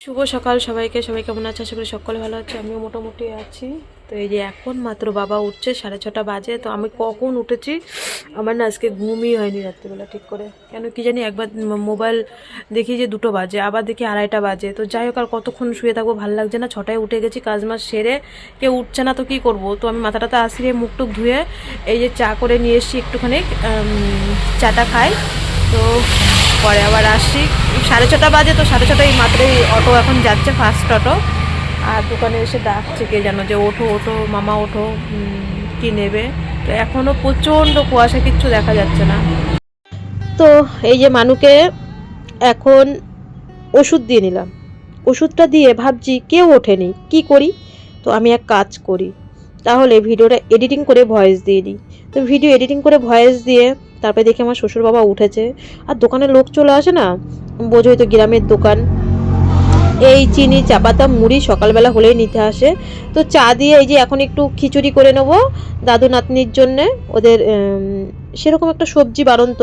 শুভ সকাল সবাইকে। সবাই কেমন আছে? আশা করি সকলে ভালো আছে, আমিও মোটামুটি আছি। তো এই যে এখন মাত্র বাবা উঠছে, 6:30 বাজে। তো আমি কখন উঠেছি, আমার না আজকে ঘুমই হয়নি রাত্রিবেলা ঠিক করে। কেন কি জানি, একবার মোবাইল দেখি যে 2টো বাজে, আবার দেখি 2:30 বাজে। তো যাই হোক, আর কতক্ষণ শুয়ে থাকবো, ভালো লাগছে না। 6টায় উঠে গেছি, কাজ মাস সেরে, কেউ উঠছে না তো কী করবো। তো আমি মাথাটাতে আসিয়ে মুখ টুক ধুয়ে এই যে চা করে নিয়ে এসেছি একটুখানি, চাটা খাই। তো পরে আবার আসি, 6:30 বাজে। তো 6:30 মাত্রই অটো এখন যাচ্ছে, ফার্স্ট অটো। আর দোকানে এসে ডাকছে কে যেন, যে ওঠো ওঠো মামা ওঠো, কি নেবে। তো এখনও প্রচণ্ড কুয়াশা, কিচ্ছু দেখা যাচ্ছে না। তো এই যে মানুকে এখন ওষুধ দিয়ে নিলাম, ওষুধটা দিয়ে ভাবছি কেউ ওঠেনি, কি করি। তো আমি এক কাজ করি, তাহলে ভিডিওটা এডিটিং করে ভয়েস দিয়ে দিই। তো ভিডিও এডিটিং করে ভয়েস দিয়ে তারপরে দেখি আমার শ্বশুর বাবা উঠেছে। আর দোকানের লোক চলে আসে না, বোঝোই তো গ্রামের দোকান, এই চিনি চাপাতা মুড়ি সকালবেলা হলেই নিতে আসে। তো চা দিয়ে এই যে এখন একটু খিচুড়ি করে নেবো দাদু নাতনির জন্যে। ওদের সেরকম একটা সবজি বাড়ন্ত,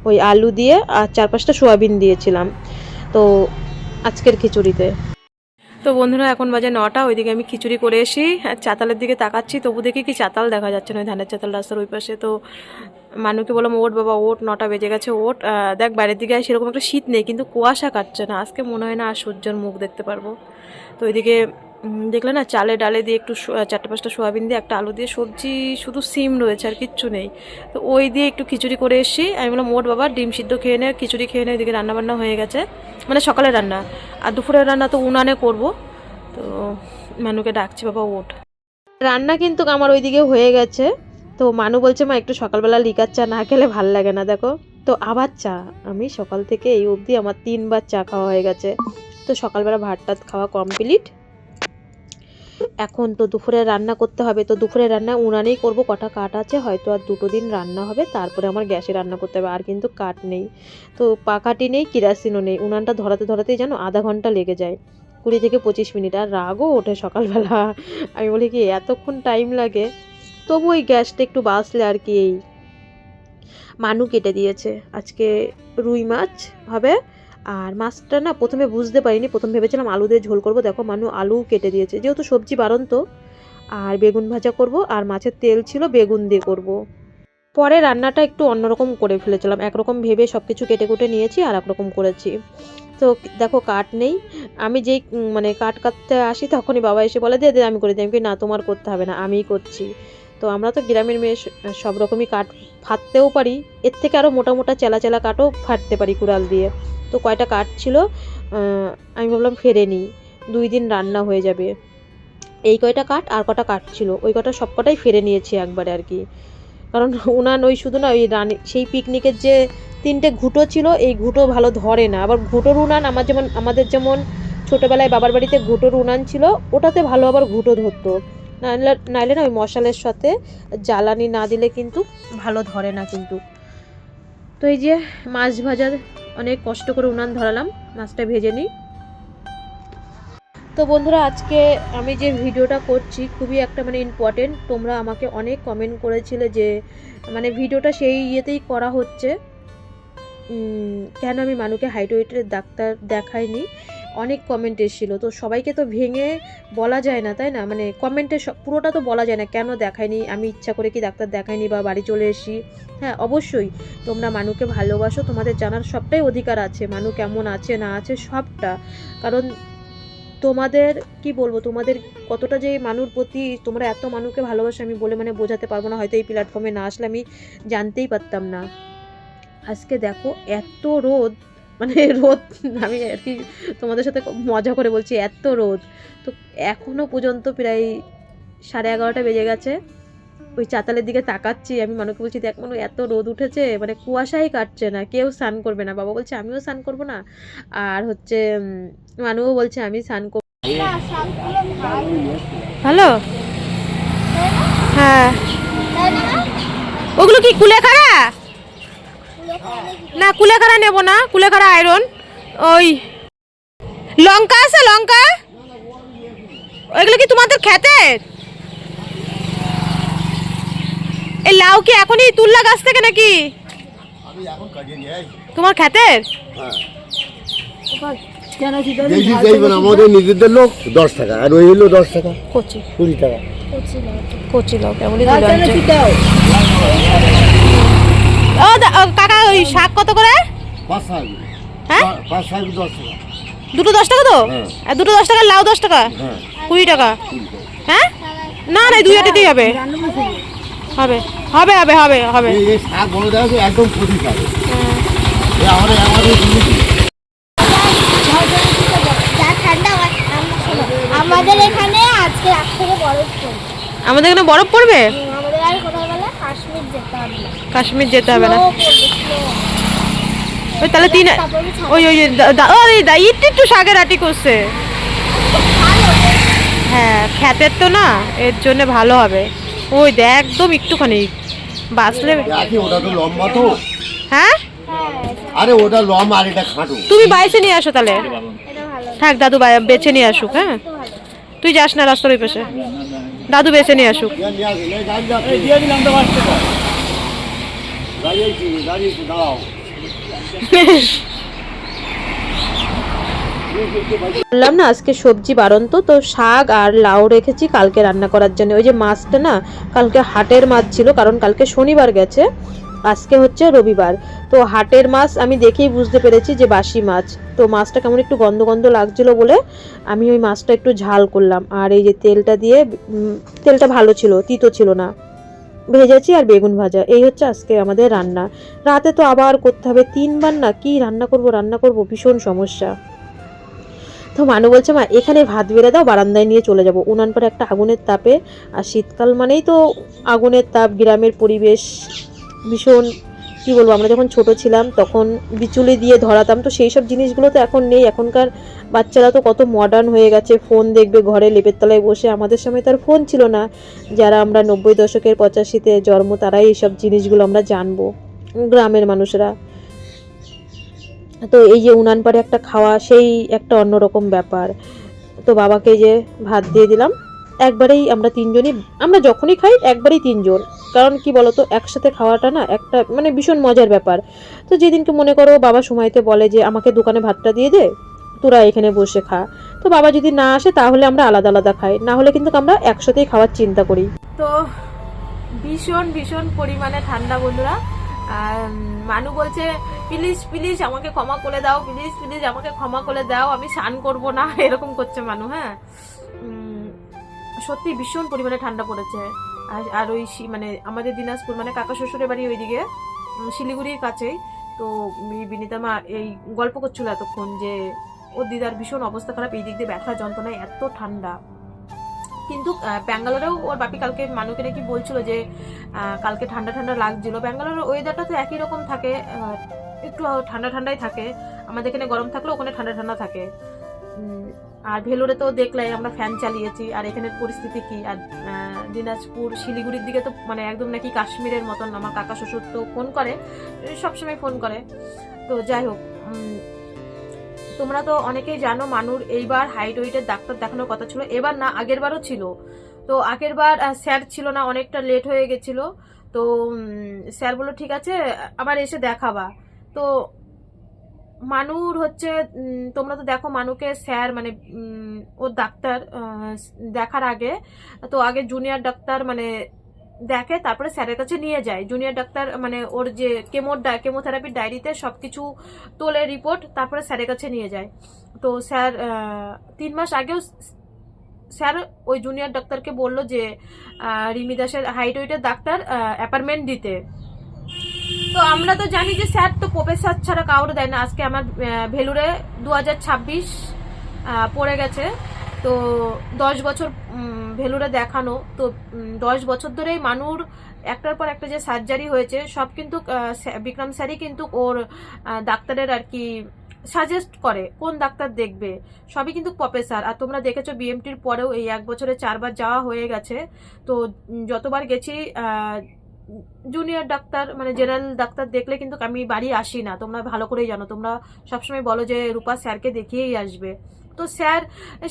ওই আলু দিয়ে আর 4-5টা সোয়াবিন দিয়েছিলাম তো আজকের খিচুড়িতে। তো বন্ধুরা, এখন বাজে 9টা। ওইদিকে আমি খিচুড়ি করে এসি, চাতালের দিকে তাকাচ্ছি, তবু দেখি কি চাতাল দেখা যাচ্ছে না, ওই ধানের চাতাল রাস্তার ওই পাশে। তো মানুকে বললাম, ওঠ বাবা ওঠ, 9টা বেজে গেছে, ওঠ। দেখ বাইরের দিকে সেরকম একটা শীত নেই, কিন্তু কুয়াশা কাটছে না। আজকে মনে হয় না আর সূর্যের মুখ দেখতে পারবো। তো ওইদিকে দেখলে না, চালে ডালে দিয়ে একটু 4-5টা সোয়াবিন দিয়ে একটা আলু দিয়ে সবজি, শুধু সিম রয়েছে আর কিচ্ছু নেই। তো ওই দিয়ে একটু খিচুড়ি করে এসেছি। আমি বললাম, ওঠ বাবা, ডিম সিদ্ধ খেয়ে নে, খিচুড়ি খেয়ে নে। ওইদিকে রান্নাবান্না হয়ে গেছে, মানে সকালের রান্না। আর দুপুরের রান্না তো উনানে করব। তো মানুকে ডাকছি, বাবা ওঠ। রান্না কিন্তু আমার ওইদিকে হয়ে গেছে। তো মানু বলছে, মা একটু সকালবেলা লিকার চা না খেলে ভাল লাগে না, দেখো। তো আবার চা, আমি সকাল থেকে এই অবধি আমার 3বার চা খাওয়া হয়ে গেছে। তো সকালবেলা ভাত টাত খাওয়া কমপ্লিট। এখন তো দুপুরে রান্না করতে হবে। তো দুপুরে রান্না উনানেই করব, কটা কাঠ আছে, হয়তো আর 2টো দিন রান্না হবে, তারপরে আমার গ্যাসে রান্না করতে হবে। আর কিন্তু কাঠ নেই, তো পাকাটি নেই, কিরাসিনও নেই। উনানটা ধরাতে ধরাতেই যেন আধা ঘন্টা লেগে যায়, 20 থেকে 25 মিনিট। আর রাগও ওঠে সকালবেলা, আমি বলি কি এতক্ষণ টাইম লাগে। তবু ওই গ্যাসটা একটু বাঁচলে আর কি। এই মানু কেটে দিয়েছে, আজকে রুই মাছ হবে। আর মাছটা না প্রথমে বুঝতে পারিনি, প্রথম ভেবেছিলাম আলু দিয়ে ঝোল করব। দেখো মানু আলু কেটে দিয়েছে, যেহেতু সবজি বাড়ন্ত। আর বেগুন ভাজা করব, আর মাছের তেল ছিল, বেগুন দিয়ে করব। পরে রান্নাটা একটু অন্যরকম করে ফেলেছিলাম, একরকম ভেবে সব কিছু কেটে কুটে নিয়েছি, আর একরকম করেছি। তো দেখো কাঠ নেই। আমি যেই মানে কাঠ কাটতে আসি, তখনই বাবা এসে বলে, দে দে আমি করে দিই। আমি না, তোমার করতে হবে না, আমিই করছি। তো আমরা তো গ্রামের মেয়ে, সব রকমই কাঠ ফাটতেও পারি, এর থেকে আরও মোটা মোটা চেলা চেলা কাঠও ফাটতে পারি কুড়াল দিয়ে। তো কয়টা কাঠ ছিল, আমি ভাবলাম ফেরে নিই, 2 দিন রান্না হয়ে যাবে। এই কয়টা কাঠ আর কটা কাঠ ছিল, ওই কটা সব কটাই ফেরে নিয়েছি একবারে আর কি। কারণ উনান ওই শুধু না, ওই সেই পিকনিকের যে 3টে ঘুঁটো ছিল, এই ঘুঁটো ভালো ধরে না। আবার ঘুঁটোর উনান আমাদের যেমন ছোটোবেলায় বাবার বাড়িতে ঘুঁটোর উনান ছিল, ওটাতে ভালো আবার ঘুঁটো ধরতো। নাইলে না ওই মশালের সাথে জ্বালানি না দিলে কিন্তু ভালো ধরে না কিন্তু। তো এই যে মাছ ভাজার অনেক কষ্ট করে উনান ধরালাম, মাছটা ভেজে নিই। তো বন্ধুরা, আজকে আমি যে ভিডিওটা করছি খুবই একটা মানে ইম্পর্টেন্ট। তোমরা আমাকে অনেক কমেন্ট করেছিলে যে মানে ভিডিওটা সেই ইয়েতেই করা হচ্ছে, কেন আমি মানুকে হাইট ওয়েটের ডাক্তার দেখাইনি। অনেক কমেন্ট এসেছিলো, তো সবাইকে তো ভেঙে বলা যায় না, তাই না? মানে কমেন্টে পুরোটা তো বলা যায় না, কেন দেখাইনি, আমি ইচ্ছা করে কি ডাক্তার দেখাইনি বা বাড়ি চলে এসি। হ্যাঁ, অবশ্যই তোমরা মানুকে ভালোবাসো, তোমাদের জানার সবটাই অধিকার আছে, মানু কেমন আছে না আছে সবটা। কারণ তোমাদের কি বলবো, তোমাদের কতটা যে মানুর প্রতি তোমরা এত মানুকে ভালোবাসো, আমি বলে মানে বোঝাতে পারবো না। হয়তো এই প্ল্যাটফর্মে না আসলে আমি জানতেই পারতাম না। আজকে দেখো এত রোদ, মানে রোদ, আমি আর কি তোমাদের সাথে মজা করে বলছি, এত রোদ। তো এখনো পর্যন্ত প্রায় 11:30 বেজে গেছে। ওই চাতালের দিকে তাকাচ্ছি, আমি মানুকে বলছি, দেখ মানু এত রোদ উঠেছে, মানে কুয়াশাই কাটছে না, কেউ স্নান করবে না। বাবা বলছে আমিও স্নান করবো না। আর হচ্ছে মানুও বলছে আমি স্নান করবো। ভালো, হ্যাঁ। ওগুলো কি কুলেখাড়া? না কুলেখাড়া নেব না, কুলেখাড়া আয়রন। ওই লঙ্কা আছে, লঙ্কা, ওইগুলো কি তোমাদের ক্ষেতের? এই লাউ কি এখনই তুললা গাছ থেকে নাকি? তোমার ক্ষেতের? বেশি চাইবে না, আমাদের নিজেদের লোক 10 টাকা, আর ওই হলো 10 টাকা, কচি 20 টাকা। কচি লাউ কেমনই কাকা ওই শাক কত করে? 5 টাকা। হ্যাঁ 5 টাকা 10 টাকা। দুটো 10 টাকা তো? হ্যাঁ। আর দুটো 10 টাকা, লাউ 10 টাকা, হ্যাঁ 20 টাকা। হ্যাঁ না না, দুই আটিতেই হবে হবে হবে হবে হবে হবে। এই শাক বলে দেওয়া একদম কচি শাক। হ্যাঁ। এই আমাদের আমাদের এখানে আজকে রাত থেকে বরফ পড়বে। আমাদের এখানে বরফ পড়বে? আমাদের আর কোথাও গেলে কাশ্মীর যেতে হবে না। কাশ্মীর যেতে হবে না? Snow পড়বে, snow। ওই তাহলে তিন ওই ওই একটু একটু শাকের আটি করছে। হ্যাঁ খ্যাতের তো না, এর জন্য ভালো হবে। ওই দেখ একদম একটুখানি বাঁচলে। ওটা তো লম্বা তো। হ্যাঁ আরে ওটা লম্বা আর এটা খাটো। তুমি বাইসে নিয়ে আসো তাহলে। এটা ভালো, থাক দাদু বেছে নিয়ে আসুক। হ্যাঁ এটা ভালো। তুই যাস না রাস্তার ওই পাশে, দাদু বেছে নিয়ে আসুক। বললাম না আজকে সবজি বাড়ন্ত, তো শাক আর লাউ রেখেছি কালকে রান্না করার জন্য। ওই যে মাছটা না, কালকে হাটের মাছ ছিল, কারণ কালকে শনিবার গেছে, আজকে হচ্ছে রবিবার। তো হাটের মাছ আমি দেখেই বুঝতে পেরেছি যে বাসি মাছ। তো মাছটা কেমন একটু গন্ধ গন্ধ লাগছিল বলে আমি ওই মাছটা একটু ঝাল করলাম। আর এই যে তেলটা দিয়ে, তেলটা ভালো ছিল, তিতো ছিল না, ভেজেছি। আর বেগুন ভাজা, এই হচ্ছে আজকে আমাদের রান্না। রাতে তো আবার করতে হবে 3বার, না কি রান্না করব ভীষণ সমস্যা। তো মানু বলছে মা এখানে ভাত বেড়ে দাও, বারান্দায় নিয়ে চলে যাব। উনান পরে একটা আগুনের তাপে, আর শীতকাল মানেই তো আগুনের তাপ, গ্রামের পরিবেশ ভীষণ, কি বলবো, আমরা যখন ছোট ছিলাম তখন বিচুলি দিয়ে ধরাতাম, তো সেই সব জিনিসগুলো তো এখন নেই। এখনকার বাচ্চারা তো কত মডার্ন হয়ে গেছে, ফোন দেখবে ঘরে লেপের তলায় বসে। আমাদের সময় তার ফোন ছিল না, যারা আমরা 90 দশকের 85-তে জন্ম, তারাই এইসব জিনিসগুলো আমরা জানবো, গ্রামের মানুষরা। তো এই যে উনান পাড়ে একটা খাওয়া, সেই একটা অন্যরকম ব্যাপার। তো বাবাকে যে ভাত দিয়ে দিলাম, একবারেই আমরা 3জনই, আমরা যখনই খাই একবারেই 3জন। কারণ কি বলতো, একসাথে খাওয়াটা না একটা মানে ভীষণ মজার ব্যাপার। তো যেদিনকে মনে করো বাবা সময়তে বলে যে আমাকে দোকানে ভাতটা দিয়ে দে, তোরা এখানে বসে খা, তো বাবা যদি না আসে তাহলে আমরা আলাদা আলাদা খাই, না হলে কিন্তু আমরা একসাথেই খাওয়ার চিন্তা করি। তো ভীষণ ভীষণ পরিমাণে ঠান্ডা বন্ধুরা। আর মানু বলছে প্লিজ প্লিজ আমাকে ক্ষমা করে দাও, প্লিজ প্লিজ আমাকে ক্ষমা করে দাও, আমি স্নান করব না, এরকম করছে মানু। হ্যাঁ সত্যি ভীষণ পরিমাণে ঠান্ডা পড়েছে। আর ওই মানে আমাদের দিনাজপুর মানে কাকা শ্বশুরের বাড়ি ওইদিকে, শিলিগুড়ির কাছেই। তো বিনীতা মা এই গল্প করছিল এতক্ষণ যে ওর দিদার ভীষণ অবস্থা খারাপ, এই দিক দিয়ে ব্যথা যন্ত্রণায়, এত ঠান্ডা। কিন্তু ব্যাঙ্গালোরেও ওর বাপি কালকে মানুকে নাকি বলছিল যে কালকে ঠান্ডা ঠান্ডা লাগছিল। ব্যাঙ্গালোরের ওয়েদারটা তো একই রকম থাকে, একটু ঠান্ডা ঠান্ডাই থাকে। আমাদের এখানে গরম থাকলেও ওখানে ঠান্ডা ঠান্ডা থাকে। আর ভেলোরে তো দেখলাই আমরা ফ্যান চালিয়েছি। আর এখানের পরিস্থিতি কি, আর দিনাজপুর শিলিগুড়ির দিকে তো মানে একদম নাকি কাশ্মীরের মতন। আমার কাকা শ্বশুর তো ফোন করে, সবসময় ফোন করে। তো যাই হোক, তোমরা তো অনেকেই জানো মানুর এইবার হাইট ওয়েটের ডাক্তার দেখানোর কথা ছিল, এবার না আগের বারও ছিল। তো আগের বার স্যার ছিল না, অনেকটা লেট হয়ে গেছিল। তো স্যার বললো ঠিক আছে আবার এসে দেখাবা। তো মানুর হচ্ছে, তোমরা তো দেখো মানুকে স্যার মানে ওর ডাক্তার দেখার আগে, তো আগে জুনিয়র ডাক্তার মানে দেখে, তারপরে স্যারের কাছে নিয়ে যায়। জুনিয়র ডাক্তার মানে ওর যে কেমোথেরাপির ডায়েরিতে সবকিছু তোলে রিপোর্ট, তারপরে স্যারের কাছে নিয়ে যায়। তো স্যার 3 মাস আগেও স্যার ওই জুনিয়র ডাক্তারকে বললো যে রিমি দাসের হাইট ওয়েটের ডাক্তার অ্যাপয়েন্টমেন্ট দিতে। তো আমরা তো জানি যে স্যার তো প্রফেসর ছাড়া কাউরে দেয় না। আজকে আমার ভেলুরে 2026 পড়ে গেছে, তো 10 বছর ভেলুরে দেখানো। তো 10 বছর ধরেই মানুর একটার পর একটা যে সার্জারি হয়েছে সব কিন্তু বিক্রম স্যারই কিন্তু ওর ডাক্তারের আর কি সাজেস্ট করে কোন ডাক্তার দেখবে, সবই কিন্তু প্রফেসর। আর তোমরা দেখেছো বিএমটির পরেও এই 1 বছরে 4 বার যাওয়া হয়ে গেছে। তো যতবার গেছি জুনিয়র ডাক্তার মানে জেনারেল ডাক্তার দেখলে কিন্তু আমি বাড়ি আসি না, তোমরা ভালো করেই জানো। তোমরা সবসময় বলো যে রূপা স্যারকে দেখিয়েই আসবে। তো স্যার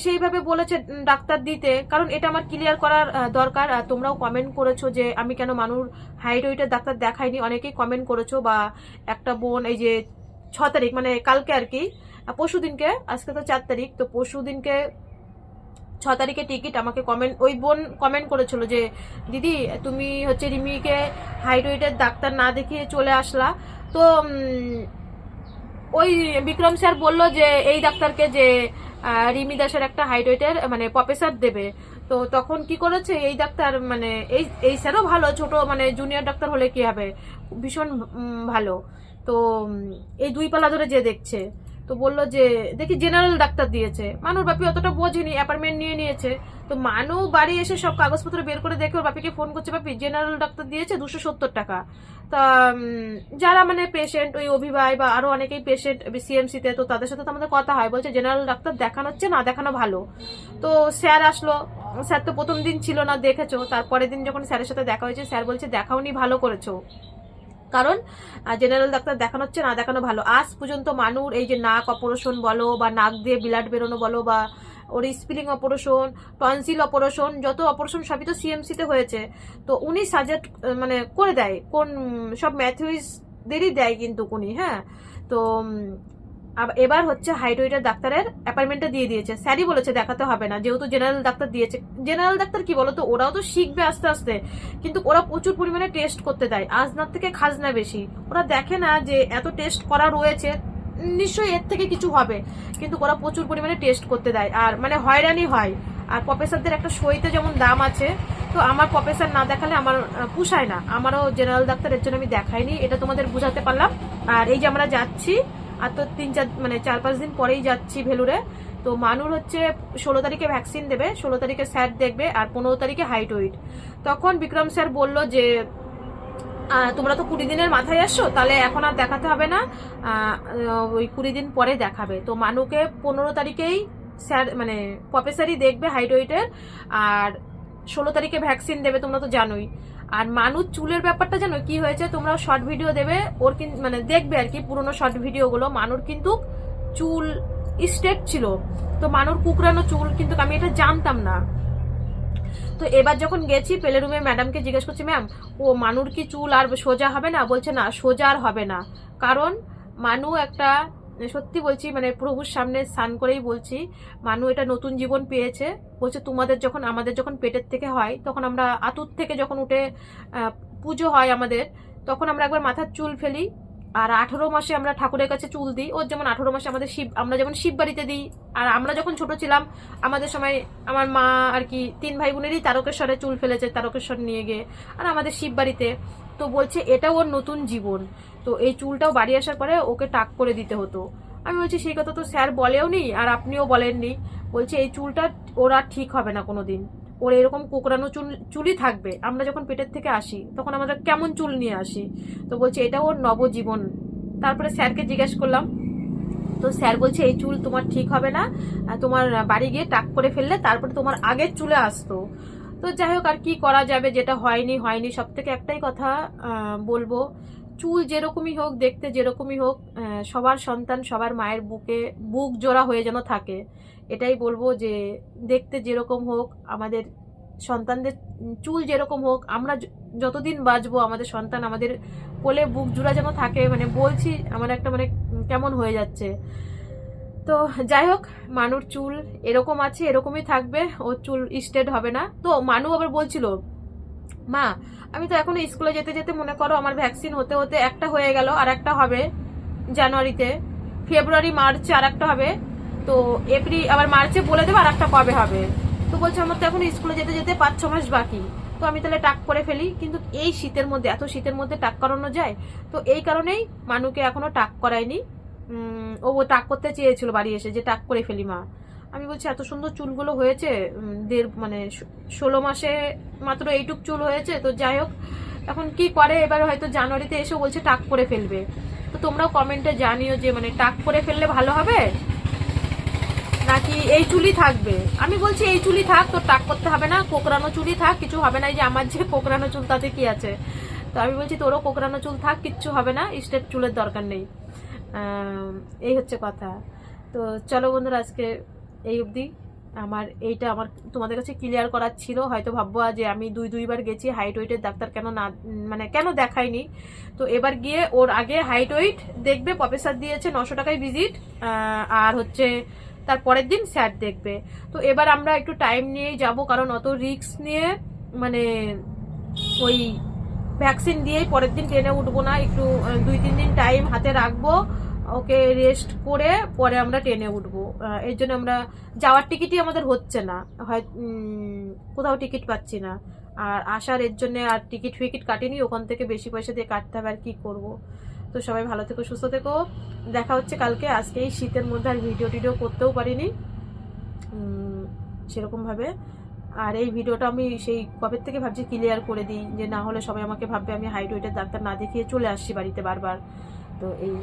সেইভাবে বলেছে ডাক্তার দিতে, কারণ এটা আমার ক্লিয়ার করার দরকার। আর তোমরাও কমেন্ট করেছো যে আমি কেন মানুর হাইট ওয়েটের ডাক্তার দেখাইনি, অনেকেই কমেন্ট করেছো। বা একটা বোন এই যে 6 তারিখ মানে কালকে আর কি পরশু দিনকে, আজকে তো 4 তারিখ, তো পরশু দিনকে 6 তারিখে টিকিট। আমাকে ওই বোন কমেন্ট করেছিল যে দিদি তুমি হচ্ছে রিমিকে হাইট ওয়েটের ডাক্তার না দেখিয়ে চলে আসলা। তো ওই বিক্রম স্যার বলল যে এই ডাক্তারকে যে রিমি দাসের একটা হাইট ওয়েটের মানে প্রফেসর দেবে। তো তখন কি করেছে এই ডাক্তার, মানে এই স্যারও ভালো, ছোট মানে জুনিয়র ডাক্তার হলে কি হবে, ভীষণ ভালো। তো এই 2 পালা ধরে যে দেখছে, তো বললো যে দেখি জেনারেল ডাক্তার দিয়েছে। মানুর বাপি অতটা বোঝেনি, অ্যাপার্টমেন্ট নিয়ে নিয়েছে। তো মানু বাড়ি এসে সব কাগজপত্র বের করে দেখে ওর বাপিকে ফোন করছে, বাপি জেনারেল ডাক্তার দিয়েছে 270 টাকা। তা যারা মানে পেশেন্ট, ওই অভিভাই বা আরো অনেকেই পেশেন্ট সিএমসিতে, তো তাদের সাথে তো আমাদের কথা হয়, বলছে জেনারেল ডাক্তার দেখানো হচ্ছে না দেখানো ভালো। তো স্যার আসলো, স্যার তো প্রথম দিন ছিল না, দেখেছো। তারপরের দিন যখন স্যারের সাথে দেখা হয়েছে, স্যার বলছে দেখাওনি, ভালো করেছো, কারণ জেনারেল ডাক্তার দেখানো হচ্ছে না দেখানো ভালো। আজ পর্যন্ত মানুর এই যে নাক অপারেশন বলো বা নাক দিয়ে ব্লাড বেরোনো বলো বা ওর স্পিলিং অপারেশন, টনসিল অপারেশন, যত অপারেশন সবই তো সিএমসিতে হয়েছে। তো উনি সাজেস্ট মানে করে দেয়, কোন সব ম্যাথিউসদেরই দেয় কিন্তু উনি। হ্যাঁ, তো এবার হচ্ছে হাইট ওয়েটের ডাক্তারের অ্যাপয়েন্টমেন্টটা দিয়ে দিয়েছে। স্যারই বলেছে দেখাতে হবে না, যেহেতু জেনারেল ডাক্তার দিয়েছে। জেনারেল ডাক্তার কি বলতো, ওরাও তো শিখবে আস্তে আস্তে, কিন্তু ওরা প্রচুর পরিমাণে টেস্ট করতে দেয়, আজনার থেকে খাজনা বেশি। ওরা দেখে না যে এত টেস্ট করা রয়েছে, নিশ্চয়ই এর থেকে কিছু হবে, কিন্তু ওরা প্রচুর পরিমাণে টেস্ট করতে দেয়, আর মানে হয়রানি হয়। আর প্রফেসরদের একটা সইতে যেমন দাম আছে, তো আমার প্রফেসর না দেখালে আমার পুষায় না। আমারও জেনারেল ডাক্তারের জন্য আমি দেখাইনি, এটা তোমাদের বুঝাতে পারলাম। আর এই যে আমরা যাচ্ছি, আর তো 4-5 দিন পরেই যাচ্ছি ভেলুরে। তো মানুর হচ্ছে 16 তারিখে ভ্যাকসিন দেবে, 16 তারিখে স্যার দেখবে, আর 15 তারিখে হাইট ওয়েট। তখন বিক্রম স্যার বলল যে তোমরা তো 20 দিনের মাথায় আসছো, তাহলে এখন আর দেখাতে হবে না, ওই 20 দিন পরে দেখাবে। তো মানুকে 15 তারিখেই স্যার মানে প্রফেসরই দেখবে হাইট ওয়েটের, আর 16 তারিখে ভ্যাকসিন দেবে, তোমরা তো জানোই। আর মানুষ চুলের ব্যাপারটা জানো কি হয়েছে, তোমরা শর্ট ভিডিও দেবে, ওর কিন্তু মানে দেখবে আর কি পুরোনো শর্ট ভিডিওগুলো। মানুর কিন্তু চুল স্ট্রেট ছিল, তো মানুর কুকরানো চুল, কিন্তু আমি এটা জানতাম না। তো এবার যখন গেছি পেলে রুমে, ম্যাডামকে জিজ্ঞেস করছি, ম্যাম ও মানুর কি চুল আর সোজা হবে না? বলছে না, সোজা আর হবে না, কারণ মানু একটা, সত্যি বলছি মানে প্রভুর সামনে স্নান করেই বলছি, মানু এটা নতুন জীবন পেয়েছে। বলছে তোমাদের যখন, আমাদের যখন পেটের থেকে হয়, তখন আমরা আতুর থেকে যখন উঠে পুজো হয় আমাদের, তখন আমরা একবার মাথার চুল ফেলি, আর 18 মাসে আমরা ঠাকুরের কাছে চুল দিই। ওর যেমন 18 মাসে আমাদের আমরা যেমন শিব বাড়িতে দিই, আর আমরা যখন ছোট ছিলাম আমাদের সময় আমার মা আর কি 3 ভাই বোনেরই তারকেশ্বরে চুল ফেলেছে, তারকেশ্বর নিয়ে গিয়ে, আর আমাদের শিব বাড়িতে। তো বলছে এটা ওর নতুন জীবন, তো এই চুলটাও বাড়ি আসার পরে ওকে টাক করে দিতে হতো। আমি বলছি সেই কথা তো স্যার বলেও নি, আর আপনিও বলেননি। বলছে এই চুলটা ওর আর ঠিক হবে না কোনোদিন, ওর এরকম কোকড়ানো চুলই থাকবে। আমরা যখন পেটের থেকে আসি তখন আমরা কেমন চুল নিয়ে আসি, তো বলছে এটা ওর নবজীবন। তারপরে স্যারকে জিজ্ঞেস করলাম, তো স্যার বলছে এই চুল তোমার ঠিক হবে না, তোমার বাড়ি গিয়ে টাক করে ফেললে তারপরে তোমার আগের চুলে আসতো। তো যাই হোক, আর কি করা যাবে, যেটা হয়নি হয়নি। সব থেকে একটাই কথা বলবো, চুল যেরকমই হোক, দেখতে যেরকমই হোক, সবার সন্তান সবার মায়ের বুক জোড়া হয়ে যেন থাকে। এটাই বলবো যে দেখতে যেরকম হোক, আমাদের সন্তানদের চুল যেরকম হোক, আমরা যতদিন বাঁচবো আমাদের সন্তান আমাদের কোলে বুক জোড়া যেন থাকে। মানে বলছি আমার একটা মানে কেমন হয়ে যাচ্ছে। তো যাই হোক, মানুর চুল এরকম আছে, এরকমই থাকবে, ওর চুল স্ট্রেট হবে না। তো মানু আবার বলছিল, মা আমি তো এখনো স্কুলে যেতে যেতে মনে করো আমার ভ্যাকসিন হতে হতে একটা হয়ে গেল, আর একটা হবে জানুয়ারিতে, ফেব্রুয়ারি মার্চে আর একটা হবে, তো এপ্রিল আবার মার্চে বলে দেবো আর একটা কবে হবে। তো বলছে আমার তো এখন স্কুলে যেতে যেতে 5-6 মাস বাকি, তো আমি তাহলে টাক করে ফেলি। কিন্তু এই শীতের মধ্যে, এত শীতের মধ্যে টাক করানো যায়? তো এই কারণেই মানুকে এখনো টাক করায়নি। ও টাক করতে চেয়েছিল বাড়ি এসে, যে টাক করে ফেলি মা। আমি বলছি এত সুন্দর চুলগুলো হয়েছে, 16 মাসে মাত্র এইটুক চুল হয়েছে। তো যাই হোক, এখন কি করে, এবার হয়তো জানুয়ারিতে এসে বলছে টাক করে ফেলবে। তো তোমরাও কমেন্টে জানিও যে মানে টাক করে ফেললে ভালো হবে নাকি এই চুলই থাকবে। আমি বলছি এই চুলই থাক, তো টাক করতে হবে না, কোকড়ানো চুলই থাক, কিছু হবে না। এই যে আমার যে কোকড়ানো চুল তাতে কি আছে? তো আমি বলছি তোরও কোকড়ানো চুল থাক, কিচ্ছু হবে না, স্ট্রেট চুলের দরকার নেই। এই হচ্ছে কথা। তো চলো বন্ধুরা, আজকে এই অবধি। আমার এইটা আমার তোমাদের কাছে ক্লিয়ার করার ছিল। হয়তো ভাববো যে আমি দুইবার গেছি হাইট ওয়েটের ডাক্তার, কেন না মানে কেন দেখাইনি। তো এবার গিয়ে ওর আগে হাইট ওয়েট দেখবে, প্রফেসর দিয়েছে 900 টাকায় ভিজিট, আর হচ্ছে তার পরের দিন স্যার দেখবে। তো এবার আমরা একটু টাইম নিয়েই যাব, কারণ অত রিস্ক নিয়ে মানে ওই ভ্যাকসিন দিয়েই পরের দিন ট্রেনে উঠবো না, একটু 2-3 দিন টাইম হাতে রাখবো, ওকে রেস্ট করে পরে আমরা ট্রেনে উঠবো। এর জন্য আমরা যাওয়ার টিকিটই আমাদের হচ্ছে না, হয় কোথাও টিকিট পাচ্ছি না, আর আসার এর জন্য আর টিকিট ফিকিট কাটিনি, ওখান থেকে বেশি পয়সা দিয়ে কাটতে হবে, আর কি করব। তো সবাই ভালো থেকো, সুস্থ থেকো, দেখা হচ্ছে কালকে। আজকে এই শীতের মধ্যে আর ভিডিও করতেও পারিনি সেরকমভাবে। আর এই ভিডিওটা আমি সেই কবে থেকে ভাবছি ক্লিয়ার করে দিই, যে না হলে সবাই আমাকে ভাববে আমি হাইট ওয়েটের ডাক্তার না দেখিয়ে চলে আসছি বাড়িতে বারবার। তো এই